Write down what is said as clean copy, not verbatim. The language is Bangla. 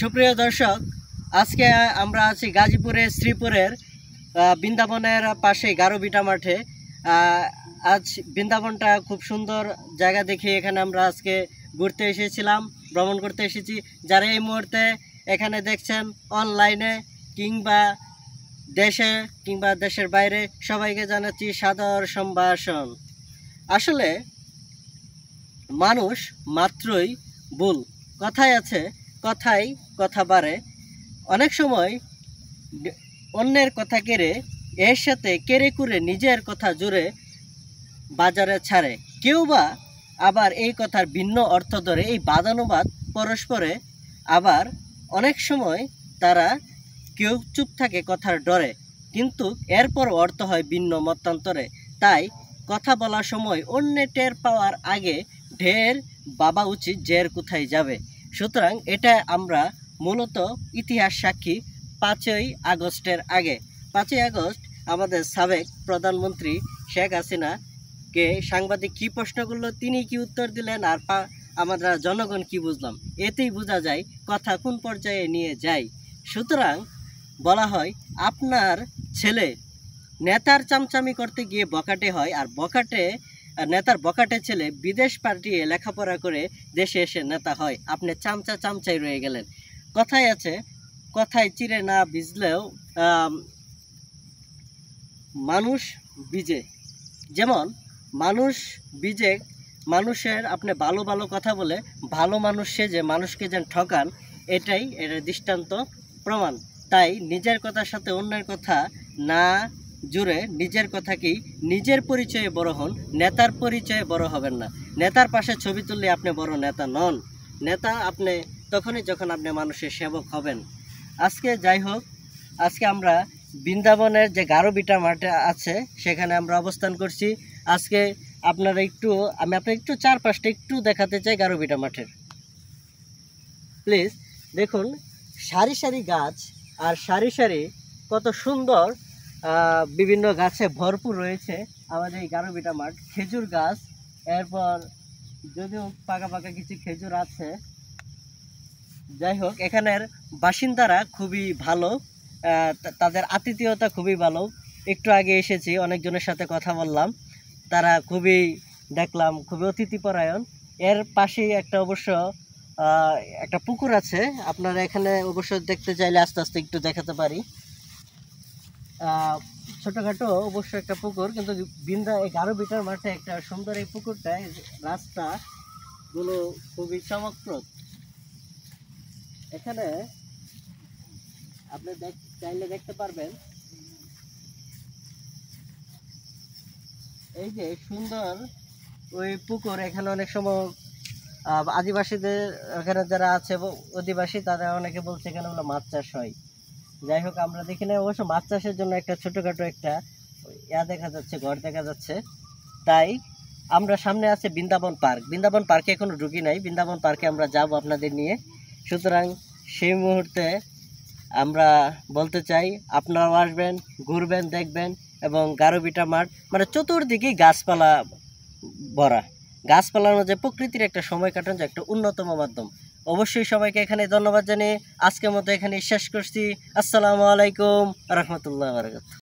সুপ্রিয় দর্শক, আজকে আমরা আছি গাজীপুরের শ্রীপুরের বৃন্দাবনের পাশে গারোবিটা মাঠে। আজ বৃন্দাবনটা খুব সুন্দর জায়গা দেখে এখানে আমরা আজকে ঘুরতে এসেছিলাম, ভ্রমণ করতে এসেছি। যারা এই মুহূর্তে এখানে দেখছেন অনলাইনে কিংবা দেশে কিংবা দেশের বাইরে, সবাইকে জানাচ্ছি সাদর সম্ভাষণ। আসলে মানুষ মাত্রই ভুল। কথায় আছে, কথাই কথা বাড়ে। অনেক সময় অন্যের কথা কেড়ে এর সাথে কেড়ে কুড়ে নিজের কথা জুড়ে বাজারে ছাড়ে। কেউ বা আবার এই কথার ভিন্ন অর্থ ধরে, এই বাদানুবাদ পরস্পরে। আবার অনেক সময় তারা কেউ চুপ থাকে কথার ডরে, কিন্তু এরপর অর্থ হয় ভিন্ন মতান্তরে। তাই কথা বলার সময় অন্য টের পাওয়ার আগে ঢের ভাবা উচিত জের কোথায় যাবে। সুতরাং এটা আমরা মূলত ইতিহাস সাক্ষী 5ই আগস্টের আগে। 5ই আগস্ট আমাদের সাবেক প্রধানমন্ত্রী শেখ হাসিনাকে সাংবাদিক কী প্রশ্ন করলো, তিনি কি উত্তর দিলেন, আর আমরা জনগণ কি বুঝলাম, এতেই বোঝা যায় কথা কোন পর্যায়ে নিয়ে যায়। সুতরাং বলা হয়, আপনার ছেলে নেতার চামচামি করতে গিয়ে বকাটে হয়, আর নেতার বকাটে ছেলে বিদেশ পাঠিয়ে লেখাপড়া করে দেশে এসে নেতা হয়। আপনি চামচাই রয়ে গেলেন। কথায় আছে, কথায় চিড়ে না ভিজলেও মানুষ ভিজে। যেমন মানুষ ভিজে, মানুষের আপনি ভালো ভালো কথা বলে ভালো মানুষ সেজে মানুষকে যেন ঠকান, এটাই এর দৃষ্টান্ত প্রমাণ। তাই নিজের কথার সাথে অন্যের কথা না জুড়ে নিজের কথাকেই নিজের পরিচয়ে বড় হন, নেতার পরিচয়ে বড় হবেন না। নেতার পাশে ছবি তুললে আপনি বড় নেতা নন। নেতা আপনি তখনই যখন আপনি মানুষের সেবক হবেন। আজকে যাই হোক, আজকে আমরা বৃন্দাবনের যে গারোবিটা মাঠে আছে সেখানে আমরা অবস্থান করছি। আজকে আমি আপনাকে একটু চারপাশটা একটু দেখাতে চাই গারোবিটা মাঠের। প্লিজ দেখুন, সারি সারি গাছ, আর সারি সারি কত সুন্দর বিভিন্ন গাছে ভরপুর রয়েছে আমাদের এই গারোবিটা মাঠ। খেজুর গাছ, এরপর যদিও পাকা পাকা কিছু খেজুর আছে। যাই হোক, এখানের বাসিন্দারা খুবই ভালো, তাদের আতিথেয়তা খুবই ভালো। একটু আগে এসেছি, অনেকজনের সাথে কথা বললাম, তারা দেখলাম খুবই অতিথিপরায়ণ। এর পাশেই একটা পুকুর আছে। আপনারা এখানে অবশ্য দেখতে চাইলে আস্তে আস্তে একটু দেখাতে পারি। ছোটখাটো অবশ্য একটা পুকুর, কিন্তু এই গারোবিটার মাঠে একটা সুন্দর এই পুকুরটায় রাস্তাগুলো খুবই চমকপ্রদ। এখানে আপনি চাইলে দেখতে পারবেন, এই যে সুন্দর ওই পুকুর। এখানে অনেক সময় আদিবাসীদের, এখানে যারা আছে অধিবাসী, তারা অনেকে বলছে এখানে বলে মাছ চাষ হয়। যাই হোক, আমরা দেখি না, অবশ্য মাছ চাষের জন্য একটা ছোটোখাটো একটা দেখা যাচ্ছে, ঘর দেখা যাচ্ছে। তাই আমরা সামনে আছে বৃন্দাবন পার্ক। বৃন্দাবন পার্কে এখনো ঢুকি নাই, বৃন্দাবন পার্কে আমরা যাব আপনাদের নিয়ে। সুতরাং সেই মুহূর্তে আমরা বলতে চাই, আপনারাও আসবেন, ঘুরবেন, দেখবেন। এবং গারোবিটা মাঠ মানে চতুর্দিকেই গাছপালা ভরা। গাছপালার মাঝে প্রকৃতির একটা সময় কাটানো একটা অন্যতম মাধ্যম। অবশ্যই সবাইকে এখানে ধন্যবাদ জানিয়ে আজকের মতো এখানে শেষ করছি। আসসালামু আলাইকুম রহমতুল্লাহ বারাকাতুহু।